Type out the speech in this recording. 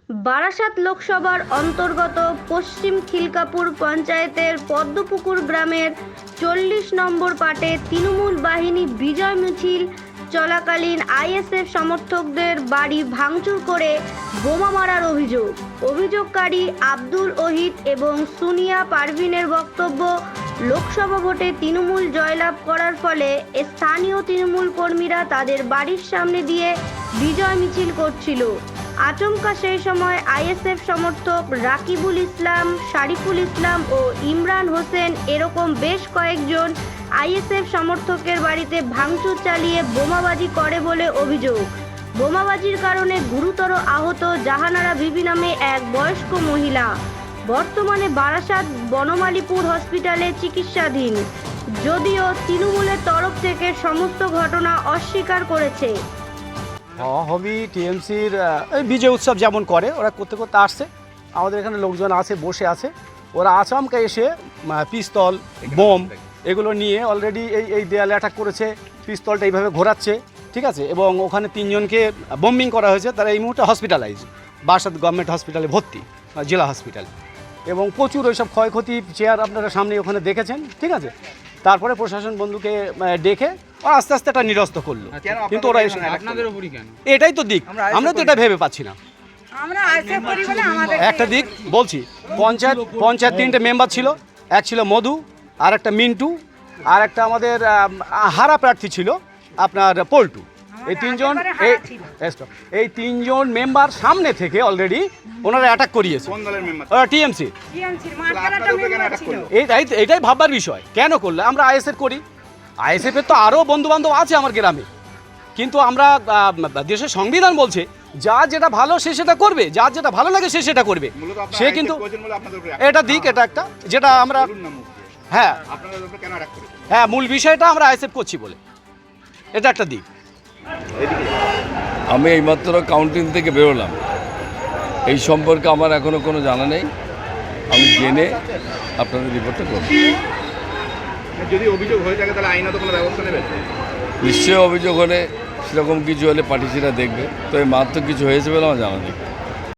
বারাসাত লোকসভার অন্তর্গত পশ্চিম খিলকাপুর পঞ্চায়েতের পদ্মপুকুর গ্রামের 40 নম্বর পাটে তৃণমূল বাহিনী বিজয় মিছিল চলাকালীন আইএসএফ সমর্থকদের বাড়ি ভাঙচুর করে বোমা মারার অভিযোগকারী আব্দুল ওহিদ এবং সুনিয়া পারভিনের বক্তব্য, লোকসভা ভোটে তৃণমূল জয়লাভ করার ফলে স্থানীয় তৃণমূল কর্মীরা তাদের বাড়ির সামনে দিয়ে বিজয় মিছিল করছিল। আচমকা সেই সময় আইএসএফ সমর্থক রাকিবুল ইসলাম, শারিফুল ইসলাম ও ইমরান হোসেন এরকম বেশ কয়েকজন আইএসএফ সমর্থকের বাড়িতে ভাঙচুর চালিয়ে বোমাবাজি করে বলে অভিযোগ। বোমাবাজির কারণে গুরুতর আহত জাহানারা বিবি নামে এক বয়স্ক মহিলা, বর্তমানে বারাসাত বনমালীপুর হসপিটালে চিকিৎসাধীন, যদিও তৃণমূলের তরফ থেকে সমস্ত ঘটনা অস্বীকার করেছে। হবি টিএমসির এই বিজয় উৎসব যেমন করে ওরা করতে করতে আসছে, আমাদের এখানে লোকজন আছে, বসে আছে, ওরা আচমকা এসে পিস্তল, বোম এগুলো নিয়ে অলরেডি এই দেয়ালে অ্যাটাক করেছে, পিস্তলটা এইভাবে ঘোরাচ্ছে, ঠিক আছে, এবং ওখানে 3 জনকে বম্বিং করা হয়েছে, তারা এই মুহূর্তে হসপিটালাইজ বারাসাত গভর্নমেন্ট হসপিটালে ভর্তি, জেলা হসপিটাল, এবং প্রচুর ওইসব ক্ষয়ক্ষতি চেয়ার আপনারা সামনে ওখানে দেখেছেন, ঠিক আছে। তারপরে প্রশাসন বন্ধুকে ডেকে আস্তে আস্তে একটা নিরস্ত করলো, কিন্তু ওরা এটাই তো দিক, আমরা তো এটা ভেবে পাচ্ছি না। একটা দিক বলছি, পঞ্চায়েত 3টে মেম্বার ছিল, এক ছিল মধু, আর একটা মিন্টু, আর একটা আমাদের হারা প্রার্থী ছিল আপনার পল্টু। এই 3 জন এই 3 জন মেম্বার সামনে থেকে অলরেডি ওনারা অ্যাটাক করিয়েছে। টিএমসি। এইটাই ভাববার বিষয়, কেন করলে? আমরা আইএসএফ করি, আইএসএফের তো আরও বন্ধুবান্ধব আছে আমার গ্রামে, কিন্তু আমরা দেশের সংবিধান বলছে যা যেটা ভালো সে সেটা করবে, যার যেটা ভালো লাগে সে সেটা করবে, সে কিন্তু এটা দিক, এটা একটা যেটা আমরা হ্যাঁ মূল বিষয়টা আমরা আইএসএফ করছি বলে এটা একটা দিক। আমি এইমাত্র কাউন্টিং থেকে বেরোলাম, এই সম্পর্কে আমার এখনও কোনো জানা নেই, আমি জেনে আপনাদের রিপোর্টটা করব। যদি অভিযোগ হয়ে থাকে তাহলে আইনত কোনো ব্যবস্থা নেবেন? নিশ্চয়ই অভিযোগ হলে সেরকম কিছু হলে পার্টিসিরা দেখবে, তো এই মাত্র কিছু হয়েছে বলে আমার জানা নেই।